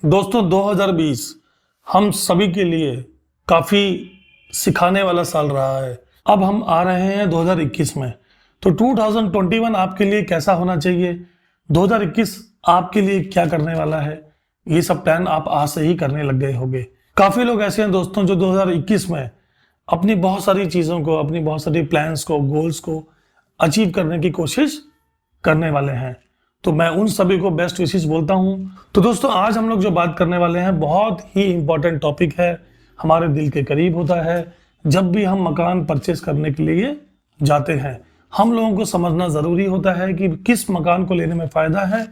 दोस्तों 2020 हम सभी के लिए काफ़ी सिखाने वाला साल रहा है। अब हम आ रहे हैं 2021 में। तो 2021 आपके लिए कैसा होना चाहिए, 2021 आपके लिए क्या करने वाला है, ये सब प्लान आप आज से ही करने लग गए होंगे। काफ़ी लोग ऐसे हैं दोस्तों जो 2021 में अपनी बहुत सारी चीज़ों को, अपनी बहुत सारी प्लान्स को, गोल्स को अचीव करने की कोशिश करने वाले हैं। तो मैं उन सभी को बेस्ट विशेस बोलता हूं। तो दोस्तों आज हम लोग जो बात करने वाले हैं बहुत ही इंपॉर्टेंट टॉपिक है, हमारे दिल के करीब होता है। जब भी हम मकान परचेस करने के लिए जाते हैं, हम लोगों को समझना ज़रूरी होता है कि किस मकान को लेने में फ़ायदा है,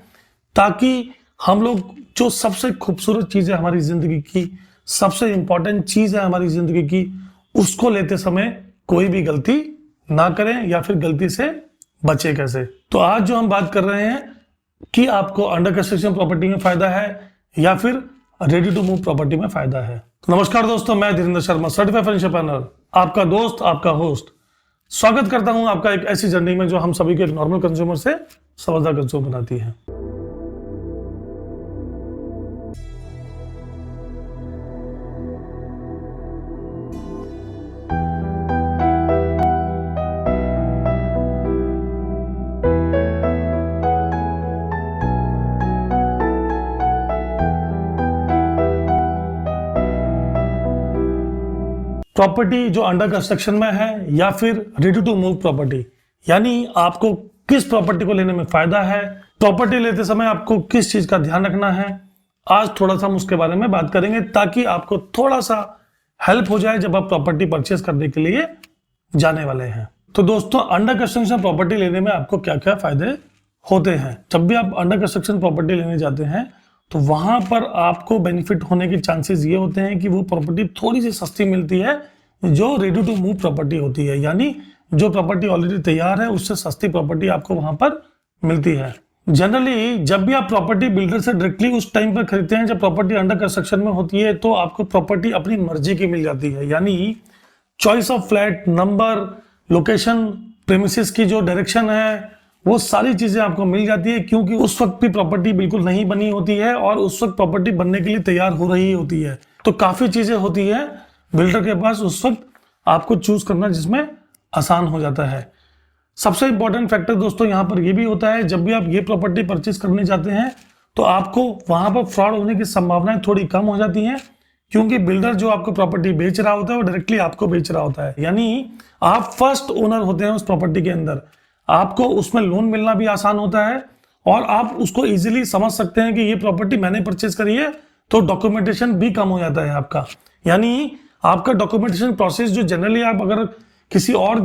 ताकि हम लोग जो सबसे खूबसूरत चीज़ है हमारी ज़िंदगी की, सबसे इंपॉर्टेंट चीज़ है हमारी ज़िंदगी की, उसको लेते समय कोई भी गलती ना करें या फिर गलती से बचे कैसे। तो आज जो हम बात कर रहे हैं कि आपको अंडर कंस्ट्रक्शन प्रॉपर्टी में फायदा है या फिर रेडी टू मूव प्रॉपर्टी में फायदा है। तो नमस्कार दोस्तों, मैं Dhirendra Sharma, certified financial planner, आपका दोस्त, आपका होस्ट, स्वागत करता हूं आपका एक ऐसी जर्नी में जो हम सभी को एक नॉर्मल कंज्यूमर से समझदार कंज्यूमर बनाती है। प्रॉपर्टी जो अंडर कंस्ट्रक्शन में है या फिर रेडी टू मूव प्रॉपर्टी, यानी आपको किस प्रॉपर्टी को लेने में फायदा है, प्रॉपर्टी लेते समय आपको किस चीज का ध्यान रखना है, आज थोड़ा सा हम उसके बारे में बात करेंगे ताकि आपको थोड़ा सा हेल्प हो जाए जब आप प्रॉपर्टी परचेस करने के लिए जाने वाले हैं। तो दोस्तों अंडर कंस्ट्रक्शन प्रॉपर्टी लेने में आपको क्या क्या फायदे होते हैं। जब भी आप अंडर कंस्ट्रक्शन प्रॉपर्टी लेने जाते हैं तो वहां पर आपको बेनिफिट होने के चांसेस ये होते हैं कि वो प्रॉपर्टी थोड़ी सी सस्ती मिलती है जो रेडी टू मूव प्रॉपर्टी होती है, यानी जो प्रॉपर्टी ऑलरेडी तैयार है उससे सस्ती प्रॉपर्टी आपको वहां पर मिलती है। जनरली जब भी आप प्रॉपर्टी बिल्डर से डायरेक्टली उस टाइम पर खरीदते हैं जब प्रॉपर्टी अंडर कंस्ट्रक्शन में होती है, तो आपको प्रॉपर्टी अपनी मर्जी की मिल जाती है, यानी choice of flat, number, location, premises की जो डायरेक्शन है, वो सारी चीजें आपको मिल जाती है, क्योंकि उस वक्त भी प्रॉपर्टी बिल्कुल नहीं बनी होती है और उस वक्त प्रॉपर्टी बनने के लिए तैयार हो रही होती है। तो काफी चीजें होती है बिल्डर के पास उस वक्त आपको चूज करना जिसमें आसान हो जाता है। सबसे इंपॉर्टेंट फैक्टर दोस्तों यहाँ पर यह भी होता है, जब भी आप ये प्रॉपर्टी परचेज करने जाते हैं तो आपको वहां पर फ्रॉड होने की संभावनाएं थोड़ी कम हो जाती हैं, क्योंकि बिल्डर जो आपको प्रॉपर्टी बेच रहा होता है वो डायरेक्टली आपको बेच रहा होता है, यानी आप फर्स्ट ओनर होते हैं उस प्रॉपर्टी के अंदर। आपको उसमें लोन मिलना भी आसान होता है और आप उसको इजीली समझ सकते हैं कि ये प्रॉपर्टी मैंने परचेज करी है, तो डॉक्यूमेंटेशन भी कम हो जाता है आपका। यानी आपका डॉक्यूमेंटेशन प्रोसेस जो जनरली आप अगर किसी और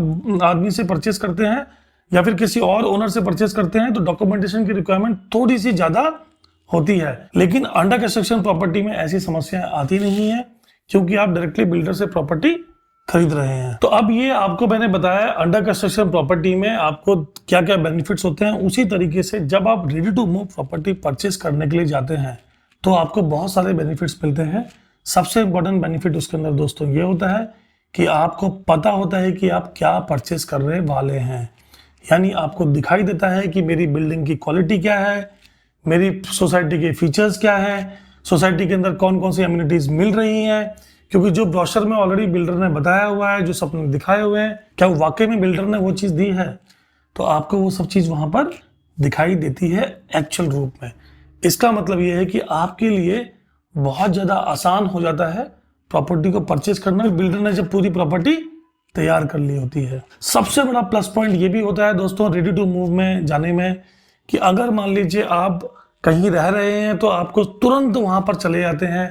आदमी से परचेज करते हैं या फिर किसी और ओनर से परचेज करते हैं तो डॉक्यूमेंटेशन की रिक्वायरमेंट थोड़ी सी ज्यादा होती है, लेकिन अंडर कंस्ट्रक्शन प्रॉपर्टी में ऐसी समस्याएं आती नहीं है, क्योंकि आप डायरेक्टली बिल्डर से प्रॉपर्टी खरीद रहे हैं। तो अब ये आपको मैंने बताया अंडर कंस्ट्रक्शन प्रॉपर्टी में आपको क्या क्या बेनिफिट्स होते हैं। उसी तरीके से जब आप ready to move property purchase करने के लिए जाते हैं तो आपको बहुत सारे बेनिफिट्स मिलते हैं। सबसे इंपॉर्टेंट बेनिफिट उसके अंदर दोस्तों ये होता है कि आपको पता होता है कि आप क्या परचेज करने वाले हैं, यानी आपको दिखाई देता है कि मेरी बिल्डिंग की क्वालिटी क्या है, मेरी सोसाइटी के फीचर्स क्या है, सोसाइटी के अंदर कौन कौन सी एमिनिटीज मिल रही हैं, क्योंकि जो ब्रोशर में ऑलरेडी बिल्डर ने बताया हुआ है, जो सपने दिखाए हुए हैं, क्या वाकई में बिल्डर ने वो चीज़ दी है, तो आपको वो सब चीज़ वहाँ पर दिखाई देती है एक्चुअल रूप में। इसका मतलब ये है कि आपके लिए बहुत ज़्यादा आसान हो जाता है प्रॉपर्टी को परचेज करना, बिल्डर ने जब पूरी प्रॉपर्टी तैयार कर ली होती है। सबसे बड़ा प्लस पॉइंट ये भी होता है दोस्तों रेडी टू मूव में जाने में कि अगर मान लीजिए आप कहीं रह रहे हैं तो आपको तुरंत वहाँ पर चले जाते हैं,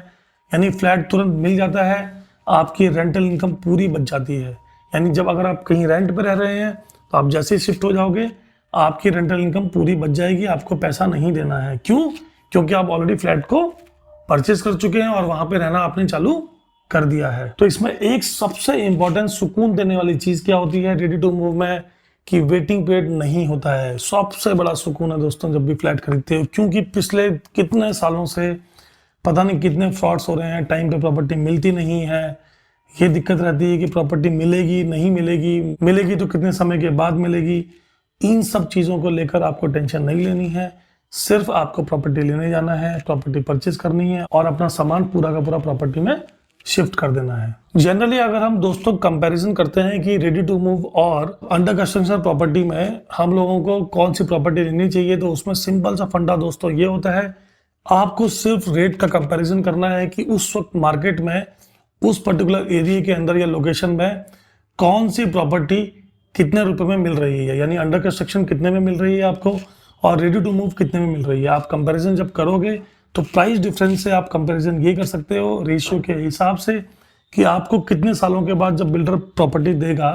यानी फ्लैट तुरंत मिल जाता है, आपकी रेंटल इनकम पूरी बच जाती है। यानी जब अगर आप कहीं रेंट पे रह रहे हैं तो आप जैसे ही शिफ्ट हो जाओगे आपकी रेंटल इनकम पूरी बच जाएगी, आपको पैसा नहीं देना है। क्यों? क्योंकि आप ऑलरेडी फ्लैट को परचेज कर चुके हैं और वहां पे रहना आपने चालू कर दिया है। तो इसमें एक सबसे इंपॉर्टेंट सुकून देने वाली चीज क्या होती है रेडी टू मूव में, कि वेटिंग पीरियड नहीं होता है। सबसे बड़ा सुकून है दोस्तों जब भी फ्लैट खरीदते हो, क्योंकि पिछले कितने सालों से पता नहीं कितने फ्रॉड्स हो रहे हैं, टाइम पे प्रॉपर्टी मिलती नहीं है, ये दिक्कत रहती है कि प्रॉपर्टी मिलेगी नहीं मिलेगी, मिलेगी तो कितने समय के बाद मिलेगी। इन सब चीज़ों को लेकर आपको टेंशन नहीं लेनी है। सिर्फ आपको प्रॉपर्टी लेने जाना है, प्रॉपर्टी परचेज करनी है और अपना सामान पूरा का पूरा प्रॉपर्टी में शिफ्ट कर देना है। जनरली अगर हम दोस्तों कंपैरिजन करते हैं कि रेडी टू मूव और अंडर कंस्ट्रक्शन प्रॉपर्टी में हम लोगों को कौन सी प्रॉपर्टी लेनी चाहिए, तो उसमें सिंपल सा फंडा दोस्तों ये होता है, आपको सिर्फ रेट का कंपैरिजन करना है कि उस वक्त मार्केट में उस पर्टिकुलर एरिया के अंदर या लोकेशन में कौन सी प्रॉपर्टी कितने रुपए में मिल रही है, यानी अंडर कंस्ट्रक्शन कितने में मिल रही है आपको और रेडी टू मूव कितने में मिल रही है। आप कंपैरिजन जब करोगे तो प्राइस डिफरेंस से आप कंपैरिजन ये कर सकते हो रेशियो के हिसाब से कि आपको कितने सालों के बाद जब बिल्डर प्रॉपर्टी देगा,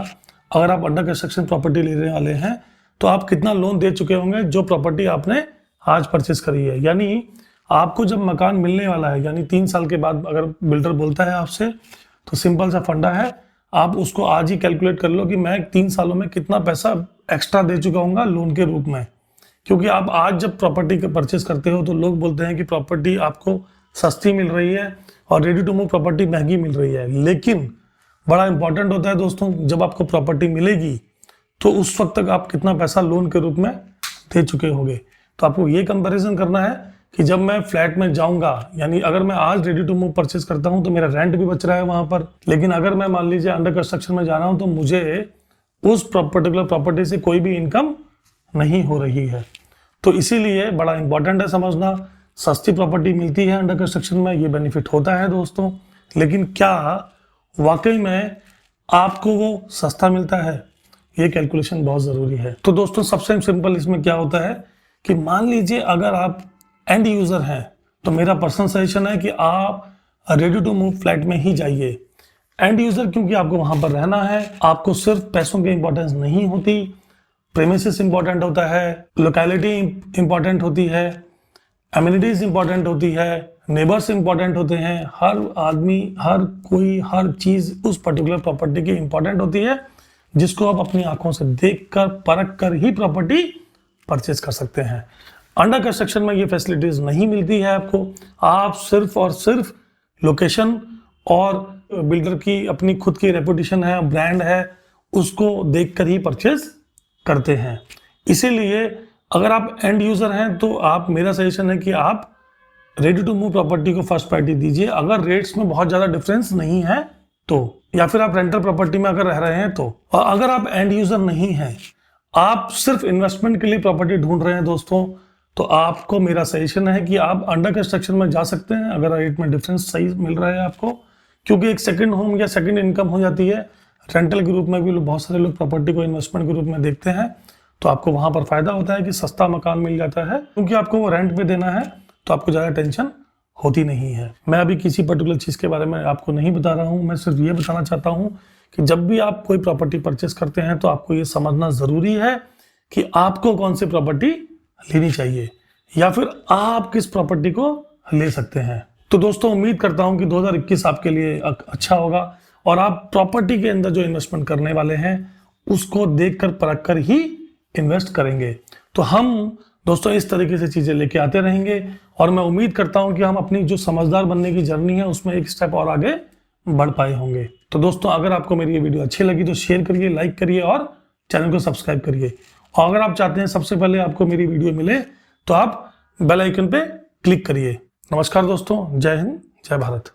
अगर आप अंडर कंस्ट्रक्शन प्रॉपर्टी लेने वाले हैं तो आप कितना लोन दे चुके होंगे जो प्रॉपर्टी आपने आज परचेस करी है। यानी आपको जब मकान मिलने वाला है, यानी 3 साल के बाद अगर बिल्डर बोलता है आपसे, तो सिंपल सा फंडा है, आप उसको आज ही कैलकुलेट कर लो कि मैं 3 सालों में कितना पैसा एक्स्ट्रा दे चुका हूँ लोन के रूप में। क्योंकि आप आज जब प्रॉपर्टी परचेस करते हो तो लोग बोलते हैं कि प्रॉपर्टी आपको सस्ती मिल रही है और रेडी टू मूव प्रॉपर्टी महंगी मिल रही है, लेकिन बड़ा इंपॉर्टेंट होता है दोस्तों, जब आपको प्रॉपर्टी मिलेगी तो उस वक्त तक आप कितना पैसा लोन के रूप में दे चुके होंगे। तो आपको ये कंपैरिजन करना है कि जब मैं फ्लैट में जाऊंगा, यानी अगर मैं आज रेडी टू मूव परचेस करता हूं तो मेरा रेंट भी बच रहा है वहां पर, लेकिन अगर मैं मान लीजिए अंडर कंस्ट्रक्शन में जा रहा हूं तो मुझे उस पर्टिकुलर प्रॉपर्टी से कोई भी इनकम नहीं हो रही है। तो इसीलिए बड़ा इंपॉर्टेंट है समझना, सस्ती प्रॉपर्टी मिलती है अंडर कंस्ट्रक्शन में, ये बेनिफिट होता है दोस्तों, लेकिन क्या वाकई में आपको वो सस्ता मिलता है, ये कैलकुलेशन बहुत जरूरी है। तो दोस्तों सबसे सिंपल इसमें क्या होता है कि मान लीजिए अगर आप एंड यूजर हैं तो मेरा पर्सनल सजेशन है कि आप रेडी टू मूव फ्लैट में ही जाइए। एंड यूजर क्योंकि आपको वहां पर रहना है, आपको सिर्फ पैसों की इंपॉर्टेंस नहीं होती, प्रेमिसेस इंपॉर्टेंट होता है, लोकेलिटी इंपॉर्टेंट होती है, एमिनिटीज इंपॉर्टेंट होती है, नेबर्स इंपॉर्टेंट होते हैं, हर आदमी, हर कोई, हर चीज उस पर्टिकुलर प्रॉपर्टी की इंपॉर्टेंट होती है, जिसको आप अपनी आंखों से देखकर परख कर ही प्रॉपर्टी परचेस कर सकते हैं। अंडर कंस्ट्रक्शन में ये फैसिलिटीज नहीं मिलती है आपको, आप सिर्फ और सिर्फ लोकेशन और बिल्डर की अपनी खुद की रेपुटेशन है, ब्रांड है, उसको देखकर ही परचेज करते हैं। इसीलिए अगर आप एंड यूजर हैं तो आप, मेरा सजेशन है कि आप रेडी टू मूव प्रॉपर्टी को फर्स्ट प्रायोरिटी दीजिए, अगर रेट्स में बहुत ज्यादा डिफरेंस नहीं है तो, या फिर आप रेंटल प्रॉपर्टी में अगर रह रहे हैं तो। और अगर आप एंड यूजर नहीं हैं, आप सिर्फ इन्वेस्टमेंट के लिए प्रॉपर्टी ढूंढ रहे हैं दोस्तों, तो आपको मेरा सजेशन है कि आप अंडर कंस्ट्रक्शन में जा सकते हैं अगर रेट में डिफरेंस सही मिल रहा है आपको, क्योंकि एक सेकंड होम या सेकंड इनकम हो जाती है। रेंटल के रूप में भी बहुत सारे लोग प्रॉपर्टी को इन्वेस्टमेंट के रूप में देखते हैं, तो आपको वहां पर फायदा होता है कि सस्ता मकान मिल जाता है, क्योंकि आपको वो रेंट पे देना है तो आपको ज्यादा टेंशन होती नहीं है। मैं अभी किसी पर्टिकुलर चीज के बारे में आपको नहीं बता रहा हूँ, मैं सिर्फ ये बताना चाहता हूँ कि जब भी आप कोई प्रॉपर्टी परचेस करते हैं तो आपको ये समझना जरूरी है कि आपको कौन सी प्रॉपर्टी लेनी चाहिए या फिर आप किस प्रॉपर्टी को ले सकते हैं। तो दोस्तों उम्मीद करता हूं कि 2021 आपके लिए अच्छा होगा और आप प्रॉपर्टी के अंदर जो इन्वेस्टमेंट करने वाले हैं उसको देखकर परखकर ही इन्वेस्ट करेंगे। तो हम दोस्तों इस तरीके से चीजें लेके आते रहेंगे और मैं उम्मीद करता हूं कि हम अपनी जो समझदार बनने की जर्नी है उसमें एक स्टेप और आगे बढ़ पाए होंगे। तो दोस्तों अगर आपको मेरी ये वीडियो अच्छी लगी तो शेयर करिए, लाइक करिए और चैनल को सब्सक्राइब करिए। और अगर आप चाहते हैं सबसे पहले आपको मेरी वीडियो मिले तो आप बेल आइकन पे क्लिक करिए। नमस्कार दोस्तों, जय हिंद, जय भारत।